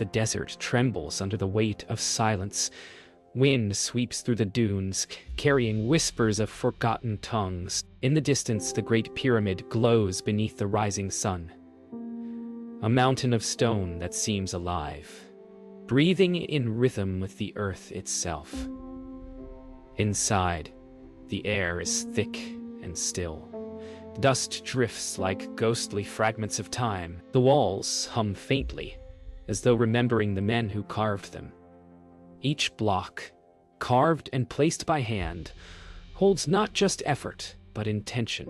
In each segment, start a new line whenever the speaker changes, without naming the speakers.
The desert trembles under the weight of silence. Wind sweeps through the dunes, carrying whispers of forgotten tongues. In the distance, the Great Pyramid glows beneath the rising sun. A mountain of stone that seems alive, breathing in rhythm with the earth itself. Inside, the air is thick and still. Dust drifts like ghostly fragments of time. The walls hum faintly, as though remembering the men who carved them. Each block, carved and placed by hand, holds not just effort, but intention,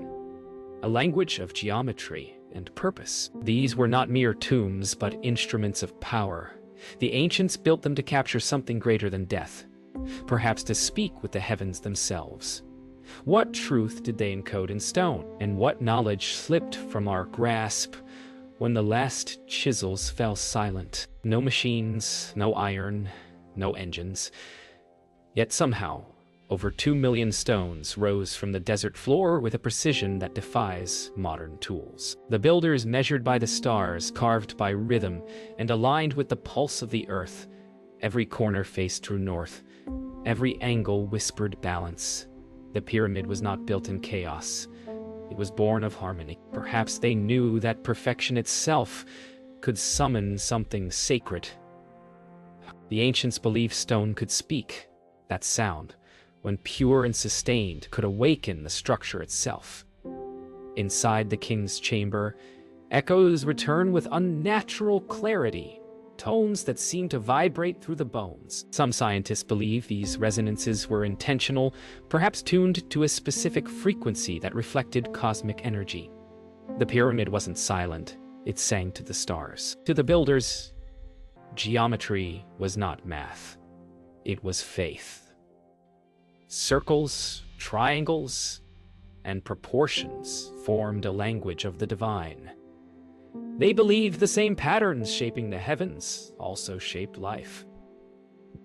a language of geometry and purpose. These were not mere tombs, but instruments of power. The ancients built them to capture something greater than death, perhaps to speak with the heavens themselves. What truth did they encode in stone, and what knowledge slipped from our grasp when the last chisels fell silent? No machines, no iron, no engines. Yet somehow, over 2 million stones rose from the desert floor with a precision that defies modern tools. The builders measured by the stars, carved by rhythm, and aligned with the pulse of the earth. Every corner faced true north. Every angle whispered balance. The pyramid was not built in chaos. It was born of harmony. Perhaps they knew that perfection itself could summon something sacred. The ancients believed stone could speak. That sound, when pure and sustained, could awaken the structure itself. Inside the king's chamber, echoes return with unnatural clarity, tones that seem to vibrate through the bones. Some scientists believe these resonances were intentional, perhaps tuned to a specific frequency that reflected cosmic energy. The pyramid wasn't silent, it sang to the stars. To the builders, geometry was not math, it was faith. Circles, triangles, and proportions formed a language of the divine. They believed the same patterns shaping the heavens also shaped life.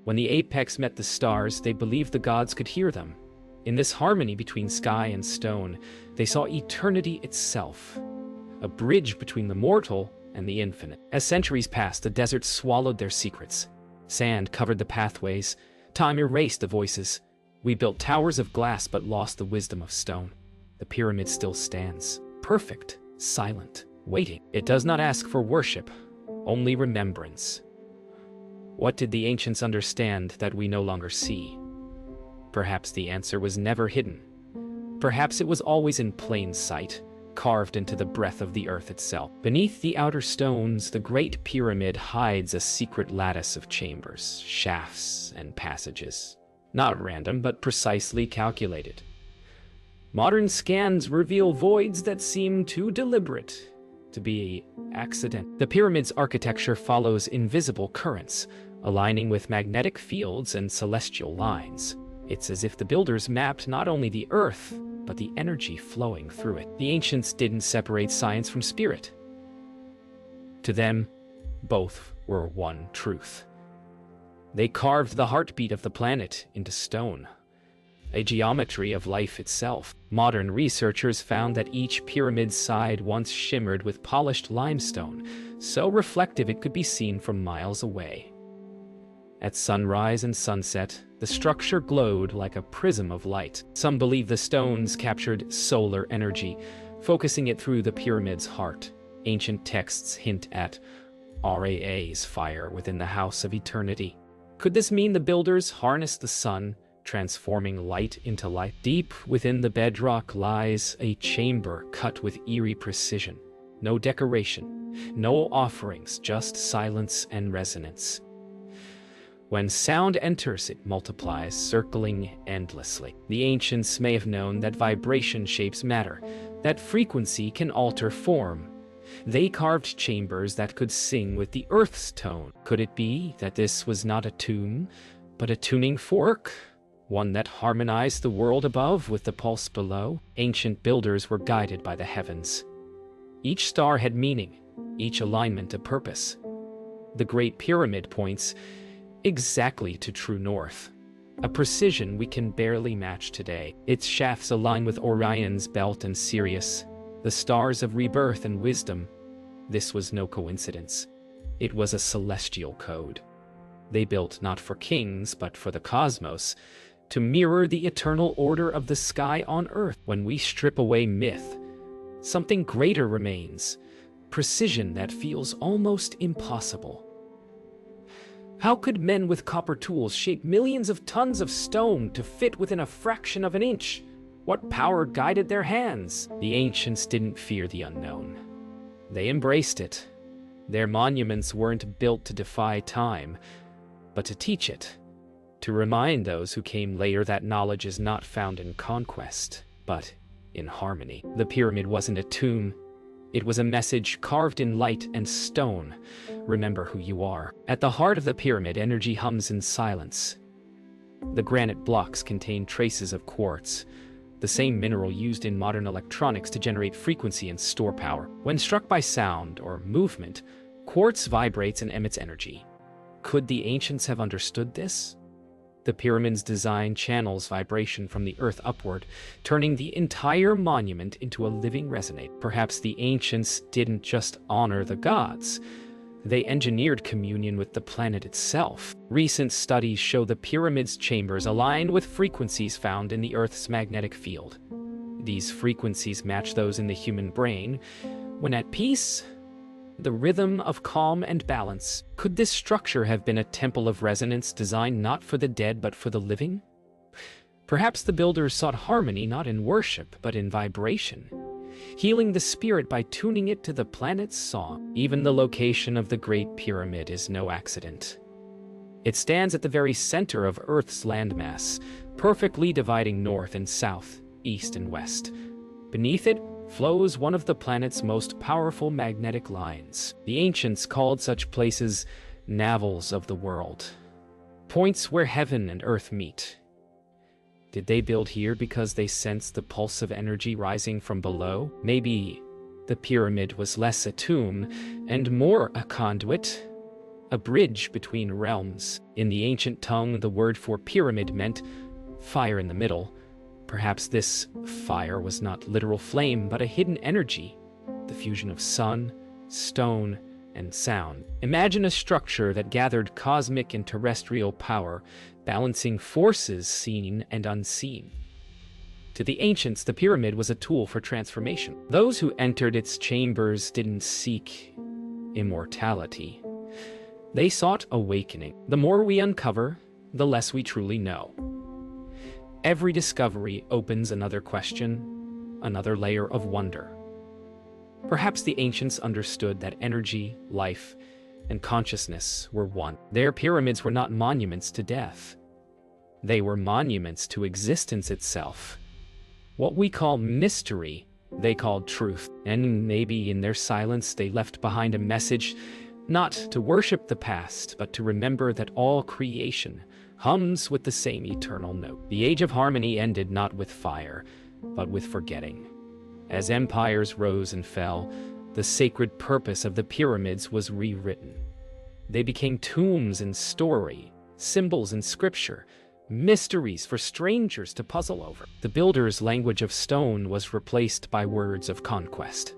When the apex met the stars, they believed the gods could hear them. In this harmony between sky and stone, they saw eternity itself, a bridge between the mortal and the infinite. As centuries passed, the desert swallowed their secrets. Sand covered the pathways. Time erased the voices. We built towers of glass but lost the wisdom of stone. The pyramid still stands, perfect, silent, waiting. It does not ask for worship, only remembrance. What did the ancients understand that we no longer see? Perhaps the answer was never hidden. Perhaps it was always in plain sight, carved into the breath of the earth itself. Beneath the outer stones, the Great Pyramid hides a secret lattice of chambers, shafts, and passages. Not random, but precisely calculated. Modern scans reveal voids that seem too deliberate to be accident. The pyramid's architecture follows invisible currents, aligning with magnetic fields and celestial lines. It's as if the builders mapped not only the earth, but the energy flowing through it. The ancients didn't separate science from spirit. To them, both were one truth. They carved the heartbeat of the planet into stone, a geometry of life itself. Modern researchers found that each pyramid's side once shimmered with polished limestone, so reflective it could be seen from miles away. At sunrise and sunset, the structure glowed like a prism of light. Some believe the stones captured solar energy, focusing it through the pyramid's heart. Ancient texts hint at Ra's fire within the house of eternity. Could this mean the builders harnessed the sun, transforming light into light? Deep within the bedrock lies a chamber cut with eerie precision. No decoration, no offerings, just silence and resonance. When sound enters, it multiplies, circling endlessly. The ancients may have known that vibration shapes matter, that frequency can alter form. They carved chambers that could sing with the earth's tone. Could it be that this was not a tomb, but a tuning fork? One that harmonized the world above with the pulse below? Ancient builders were guided by the heavens. Each star had meaning, each alignment a purpose. The Great Pyramid points exactly to true north, a precision we can barely match today. Its shafts align with Orion's belt and Sirius, the stars of rebirth and wisdom. This was no coincidence. It was a celestial code. They built not for kings, but for the cosmos, to mirror the eternal order of the sky on Earth. When we strip away myth, something greater remains, precision that feels almost impossible. How could men with copper tools shape millions of tons of stone to fit within a fraction of an inch? What power guided their hands? The ancients didn't fear the unknown. They embraced it. Their monuments weren't built to defy time, but to teach it, to remind those who came later that knowledge is not found in conquest, but in harmony. The pyramid wasn't a tomb. It was a message carved in light and stone. Remember who you are. At the heart of the pyramid, energy hums in silence. The granite blocks contain traces of quartz, the same mineral used in modern electronics to generate frequency and store power. When struck by sound or movement, quartz vibrates and emits energy. Could the ancients have understood this? The pyramid's design channels vibration from the earth upward, turning the entire monument into a living resonator. Perhaps the ancients didn't just honor the gods. They engineered communion with the planet itself. Recent studies show the pyramid's chambers aligned with frequencies found in the Earth's magnetic field. These frequencies match those in the human brain. When at peace, the rhythm of calm and balance. Could this structure have been a temple of resonance designed not for the dead but for the living? Perhaps the builders sought harmony not in worship but in vibration, healing the spirit by tuning it to the planet's song. Even the location of the Great Pyramid is no accident. It stands at the very center of Earth's landmass, perfectly dividing north and south, east and west. Beneath it flows one of the planet's most powerful magnetic lines. The ancients called such places navels of the world, points where heaven and earth meet. Did they build here because they sensed the pulse of energy rising from below? Maybe the pyramid was less a tomb and more a conduit, a bridge between realms. In the ancient tongue, the word for pyramid meant fire in the middle. Perhaps this fire was not literal flame, but a hidden energy, the fusion of sun, stone, and sound. Imagine a structure that gathered cosmic and terrestrial power, balancing forces seen and unseen. To the ancients, the pyramid was a tool for transformation. Those who entered its chambers didn't seek immortality. They sought awakening. The more we uncover, the less we truly know. Every discovery opens another question, another layer of wonder. Perhaps the ancients understood that energy, life, and consciousness were one. Their pyramids were not monuments to death. They were monuments to existence itself. What we call mystery, they called truth. And maybe in their silence they left behind a message, not to worship the past, but to remember that all creation hums with the same eternal note. The age of harmony ended not with fire, but with forgetting. As empires rose and fell, the sacred purpose of the pyramids was rewritten. They became tombs in story, symbols in scripture, mysteries for strangers to puzzle over. The builder's language of stone was replaced by words of conquest.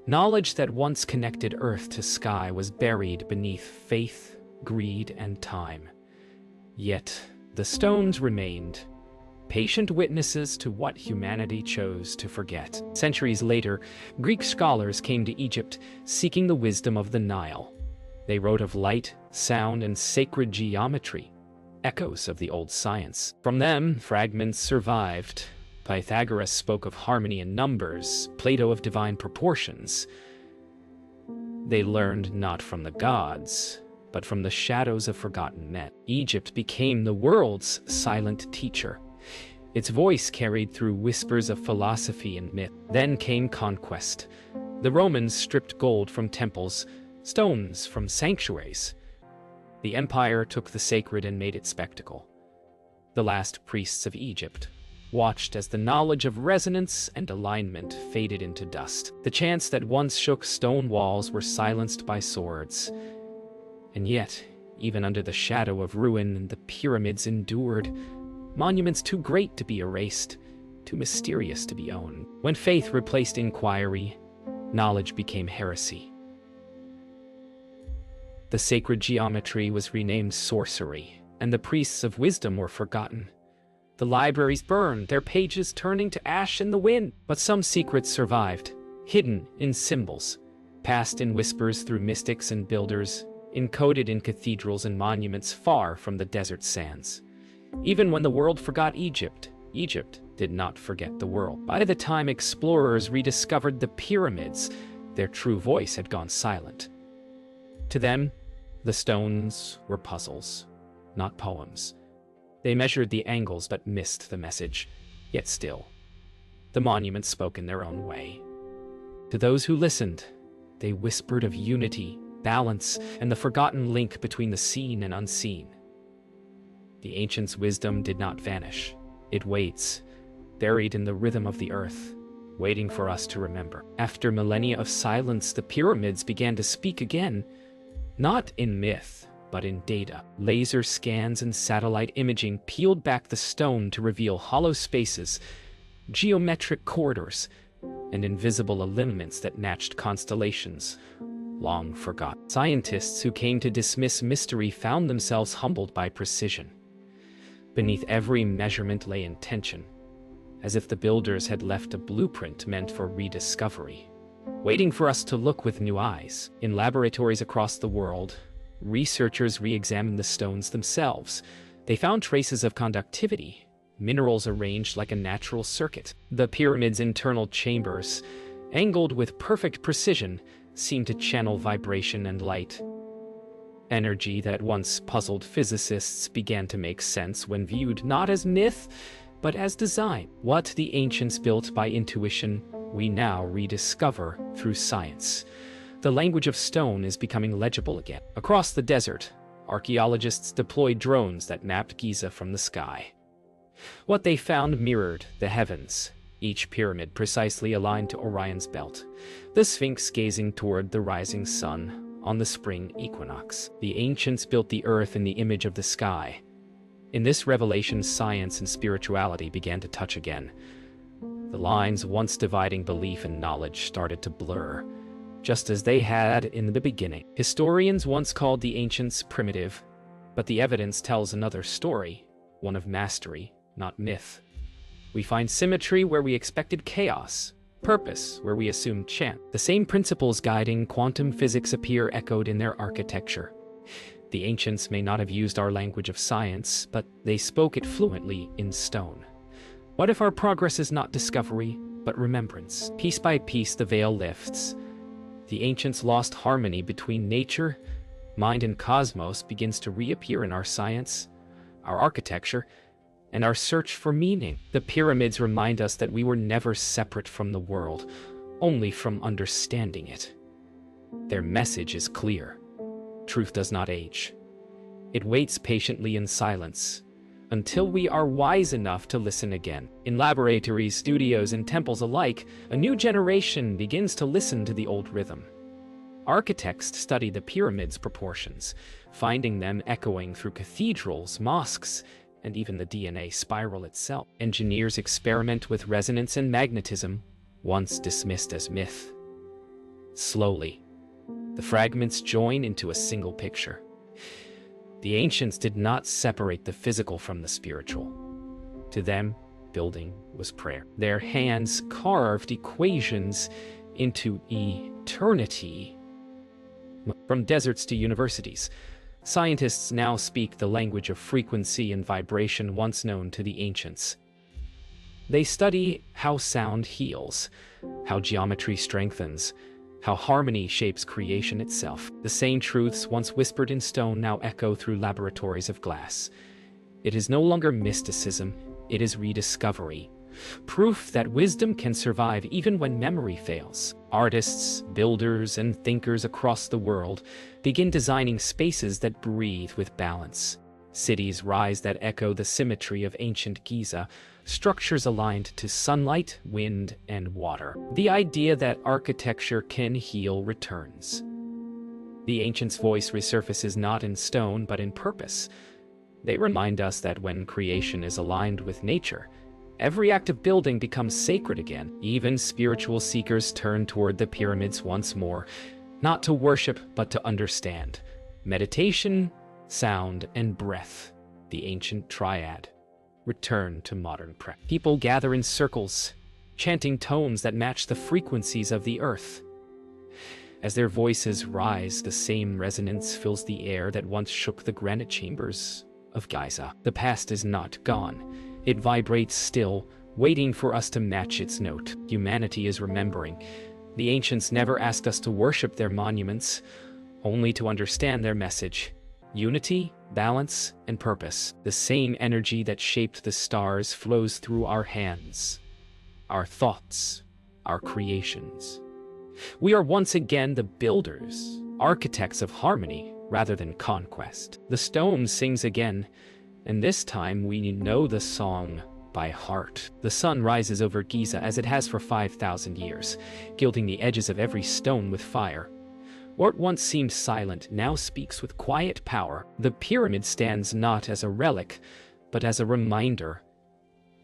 Knowledge that once connected earth to sky was buried beneath faith, greed, and time. Yet, the stones remained, patient witnesses to what humanity chose to forget. Centuries later, Greek scholars came to Egypt seeking the wisdom of the Nile. They wrote of light, sound, and sacred geometry, echoes of the old science. From them, fragments survived. Pythagoras spoke of harmony in numbers, Plato of divine proportions. They learned not from the gods, but from the shadows of forgotten men. Egypt became the world's silent teacher. Its voice carried through whispers of philosophy and myth. Then came conquest. The Romans stripped gold from temples, stones from sanctuaries. The empire took the sacred and made it spectacle. The last priests of Egypt watched as the knowledge of resonance and alignment faded into dust. The chants that once shook stone walls were silenced by swords. And yet, even under the shadow of ruin, the pyramids endured, monuments too great to be erased, too mysterious to be owned. When faith replaced inquiry, knowledge became heresy. The sacred geometry was renamed sorcery, and the priests of wisdom were forgotten. The libraries burned, their pages turning to ash in the wind. But some secrets survived, hidden in symbols, passed in whispers through mystics and builders, encoded in cathedrals and monuments far from the desert sands. Even when the world forgot Egypt, Egypt did not forget the world. By the time explorers rediscovered the pyramids, their true voice had gone silent. To them, the stones were puzzles, not poems. They measured the angles but missed the message. Yet still, the monuments spoke in their own way. To those who listened, they whispered of unity, balance, and the forgotten link between the seen and unseen. The ancients' wisdom did not vanish. It waits, buried in the rhythm of the earth, waiting for us to remember. After millennia of silence, the pyramids began to speak again, not in myth, but in data. Laser scans and satellite imaging peeled back the stone to reveal hollow spaces, geometric corridors, and invisible lineaments that matched constellations long forgotten. Scientists who came to dismiss mystery found themselves humbled by precision. Beneath every measurement lay intention, as if the builders had left a blueprint meant for rediscovery, waiting for us to look with new eyes. In laboratories across the world, researchers re-examined the stones themselves. They found traces of conductivity, minerals arranged like a natural circuit. The pyramid's internal chambers, angled with perfect precision, seemed to channel vibration and light. Energy that once puzzled physicists began to make sense when viewed not as myth, but as design. What the ancients built by intuition, we now rediscover through science. The language of stone is becoming legible again. Across the desert, archaeologists deployed drones that mapped Giza from the sky. What they found mirrored the heavens, each pyramid precisely aligned to Orion's belt, the Sphinx gazing toward the rising sun on the spring equinox. The ancients built the earth in the image of the sky. In this revelation, science and spirituality began to touch again. The lines once dividing belief and knowledge started to blur, just as they had in the beginning. Historians once called the ancients primitive, but the evidence tells another story, one of mastery, not myth. We find symmetry where we expected chaos, purpose where we assumed chance. The same principles guiding quantum physics appear echoed in their architecture. The ancients may not have used our language of science, but they spoke it fluently in stone. What if our progress is not discovery, but remembrance? Piece by piece, the veil lifts. The ancients' lost harmony between nature, mind, and cosmos begins to reappear in our science, our architecture, and our search for meaning. The pyramids remind us that we were never separate from the world, only from understanding it. Their message is clear. Truth does not age. It waits patiently in silence until we are wise enough to listen again. In laboratories, studios, and temples alike, a new generation begins to listen to the old rhythm. Architects study the pyramids' proportions, finding them echoing through cathedrals, mosques, and even the DNA spiral itself. Engineers experiment with resonance and magnetism, once dismissed as myth. Slowly, the fragments join into a single picture. The ancients did not separate the physical from the spiritual. To them, building was prayer. Their hands carved equations into eternity. From deserts to universities, scientists now speak the language of frequency and vibration once known to the ancients. They study how sound heals, how geometry strengthens, how harmony shapes creation itself. The same truths once whispered in stone now echo through laboratories of glass. It is no longer mysticism, it is rediscovery. Proof that wisdom can survive even when memory fails. Artists, builders, and thinkers across the world begin designing spaces that breathe with balance. Cities rise that echo the symmetry of ancient Giza, structures aligned to sunlight, wind, and water. The idea that architecture can heal returns. The ancients' voice resurfaces not in stone but in purpose. They remind us that when creation is aligned with nature, every act of building becomes sacred again. Even spiritual seekers turn toward the pyramids once more, not to worship but to understand. Meditation, sound, and breath, the ancient triad, return to modern practice. People gather in circles, chanting tones that match the frequencies of the earth. As their voices rise, the same resonance fills the air that once shook the granite chambers of Giza. The past is not gone. It vibrates still, waiting for us to match its note. Humanity is remembering. The ancients never asked us to worship their monuments, only to understand their message. Unity, balance, and purpose. The same energy that shaped the stars flows through our hands, our thoughts, our creations. We are once again the builders, architects of harmony rather than conquest. The stone sings again, and this time we know the song by heart. The sun rises over Giza as it has for 5,000 years, gilding the edges of every stone with fire. What once seemed silent now speaks with quiet power. The pyramid stands not as a relic, but as a reminder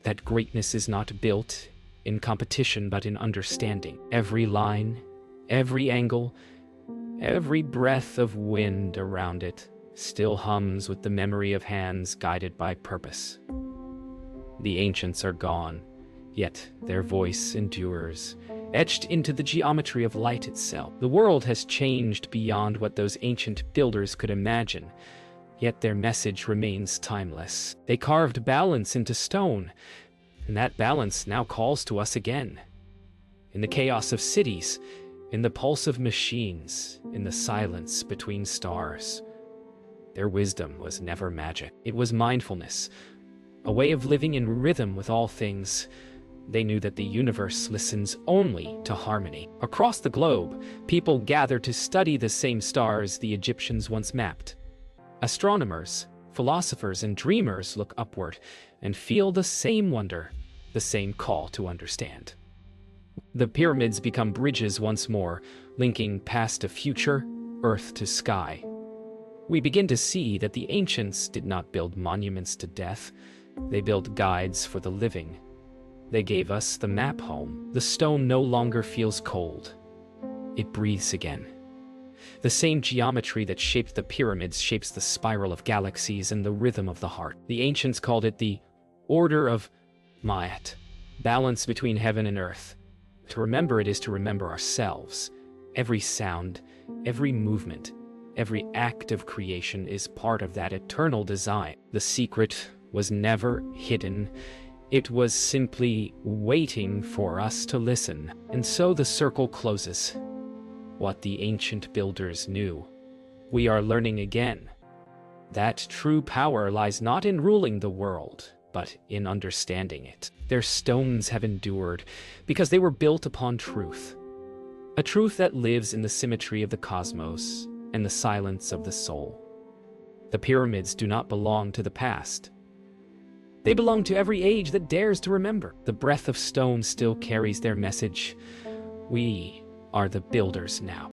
that greatness is not built in competition but in understanding. Every line, every angle, every breath of wind around it still hums with the memory of hands guided by purpose. The ancients are gone, yet their voice endures, etched into the geometry of light itself. The world has changed beyond what those ancient builders could imagine, yet their message remains timeless. They carved balance into stone, and that balance now calls to us again. In the chaos of cities, in the pulse of machines, in the silence between stars. Their wisdom was never magic. It was mindfulness, a way of living in rhythm with all things. They knew that the universe listens only to harmony. Across the globe, people gather to study the same stars the Egyptians once mapped. Astronomers, philosophers, and dreamers look upward and feel the same wonder, the same call to understand. The pyramids become bridges once more, linking past to future, earth to sky. We begin to see that the ancients did not build monuments to death. They built guides for the living. They gave us the map home. The stone no longer feels cold. It breathes again. The same geometry that shaped the pyramids shapes the spiral of galaxies and the rhythm of the heart. The ancients called it the order of Ma'at, balance between heaven and earth. To remember it is to remember ourselves. Every sound, every movement, every act of creation is part of that eternal design. The secret was never hidden. It was simply waiting for us to listen. And so the circle closes. What the ancient builders knew, we are learning again. That true power lies not in ruling the world, but in understanding it. Their stones have endured because they were built upon truth. A truth that lives in the symmetry of the cosmos and the silence of the soul. The pyramids do not belong to the past. They belong to every age that dares to remember. The breath of stone still carries their message. We are the builders now.